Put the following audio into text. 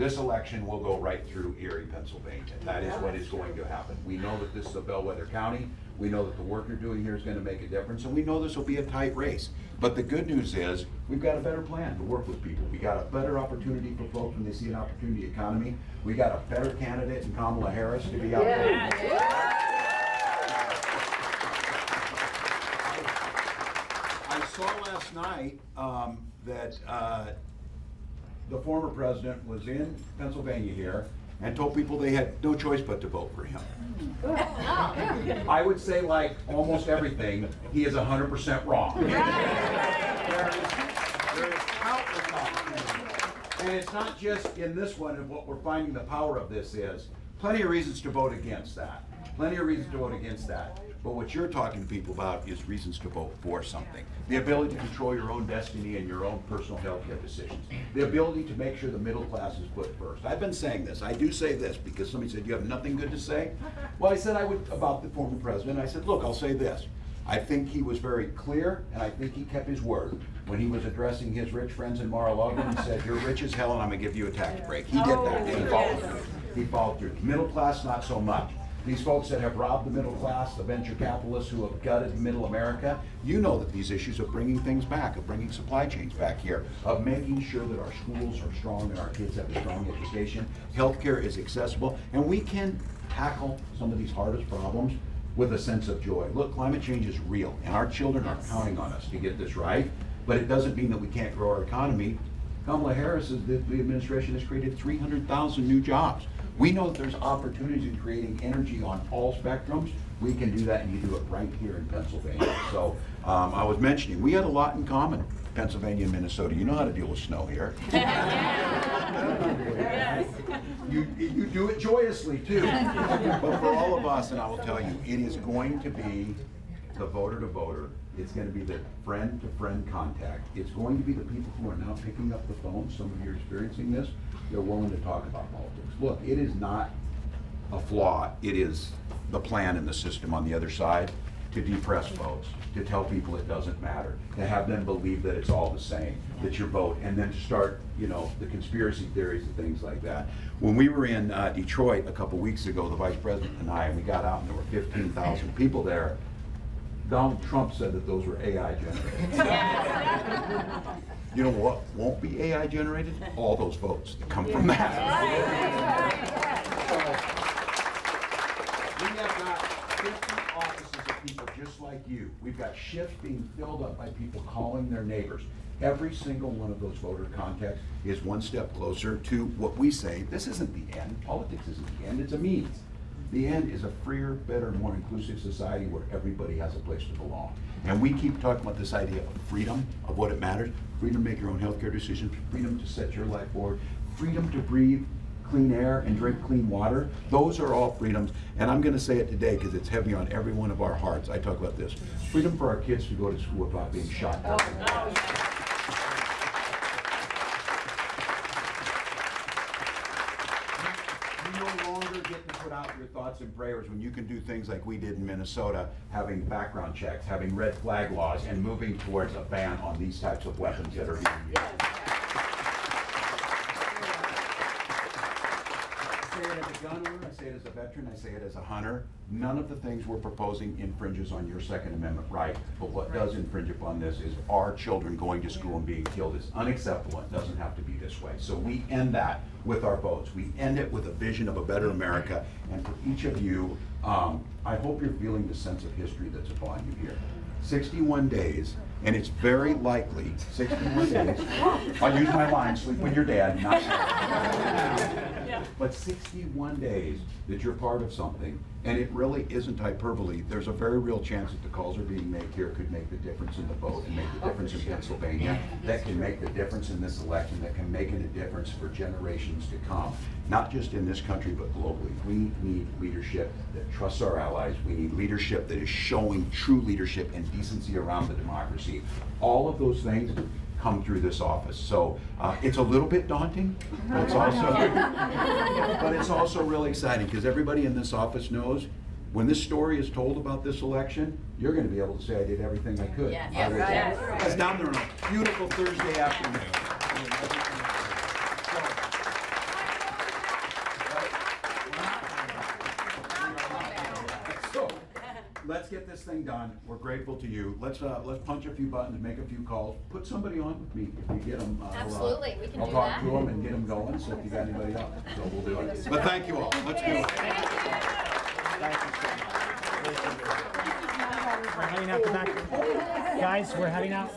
This election will go right through Erie, Pennsylvania. That is what is going to happen. We know that this is a bellwether county. We know that the work you're doing here is going to make a difference, and we know this will be a tight race. But the good news is we've got a better plan to work with people. We got a better opportunity for folks when they see an opportunity economy. We got a better candidate in Kamala Harris to be out there. I saw last night that the former president was in Pennsylvania here and told people they had no choice but to vote for him. I would say, like almost everything, he is 100% wrong. There is countless opportunities. And it's not just in this one, and what we're finding the power of this is plenty of reasons to vote against that. Plenty of reasons to vote against that. But what you're talking to people about is reasons to vote for something. The ability to control your own destiny and your own personal health care decisions. The ability to make sure the middle class is put first. I've been saying this. I do say this because somebody said, you have nothing good to say? Well, I said I would about the former president. I said, look, I'll say this. I think he was very clear, and I think he kept his word when he was addressing his rich friends in Mar-a-Lago and said, you're rich as hell and I'm going to give you a tax break. He did that, and he followed through. He followed through. Middle class, not so much. These folks that have robbed the middle class, the venture capitalists who have gutted middle America, you know that these issues of bringing things back, of bringing supply chains back here, of making sure that our schools are strong and our kids have a strong education, healthcare is accessible, and we can tackle some of these hardest problems with a sense of joy. Look, climate change is real, and our children are counting on us to get this right, but it doesn't mean that we can't grow our economy. Kamala Harris, the administration has created 300,000 new jobs. We know that there's opportunities in creating energy on all spectrums. We can do that, and you do it right here in Pennsylvania. So I was mentioning, we had a lot in common, Pennsylvania and Minnesota. You know how to deal with snow here. You do it joyously, too. But for all of us, and I will tell you, it is going to be the voter to voter. It's going to be the friend to friend contact. It's going to be the people who are now picking up the phone. Some of you are experiencing this. They're willing to talk about politics. Look, it is not a flaw. It is the plan in the system on the other side to depress votes, to tell people it doesn't matter, to have them believe that it's all the same, that your vote, and then to start, you know, the conspiracy theories and things like that. When we were in Detroit a couple weeks ago, the vice president and I, and we got out and there were 15,000 people there, Donald Trump said that those were AI generated. You know what won't be AI generated? All those votes that come from that. We have got 50 offices of people just like you. We've got shifts being filled up by people calling their neighbors. Every single one of those voter contacts is one step closer to what we say, this isn't the end. Politics isn't the end, it's a means. The end is a freer, better, more inclusive society where everybody has a place to belong. And we keep talking about this idea of freedom, of what it matters, freedom to make your own healthcare decisions, freedom to set your life forward, freedom to breathe clean air and drink clean water. Those are all freedoms. And I'm going to say it today because it's heavy on every one of our hearts. I talk about this. Freedom for our kids to go to school without being shot. Get to put out your thoughts and prayers when you can do things like we did in Minnesota, having background checks, having red flag laws, and moving towards a ban on these types of weapons that are being used. I say it as a gun owner, I say it as a veteran, I say it as a hunter. None of the things we're proposing infringes on your Second Amendment right, but what does infringe upon this is our children going to school and being killed is unacceptable. It doesn't have to be this way. So we end that with our votes. We end it with a vision of a better America. And for each of you, I hope you're feeling the sense of history that's upon you here. 61 days, and it's very likely 61 days. I'll use my line, sleep with your dad, not but 61 days that you're part of something, and it really isn't hyperbole. There's a very real chance that the calls are being made here could make the difference in the vote and make the difference in Pennsylvania, that can make the difference in this election, that can make a difference for generations to come, not just in this country, but globally. We need leadership that trusts our allies. We need leadership that is showing true leadership and decency around the democracy. All of those things come through this office. So it's a little bit daunting, but it's also really exciting because everybody in this office knows when this story is told about this election, you're going to be able to say I did everything I could. I was down there on a beautiful Thursday afternoon. let's get this thing done. We're grateful to you. Let's punch a few buttons, make a few calls. Put somebody on with me if you get them. Absolutely, we can I'll do talk that. to them and get them going. So if you got anybody else, so we'll do it. But thank you all. Let's do it. Thank you so much. We're heading out the back. Guys, we're heading out.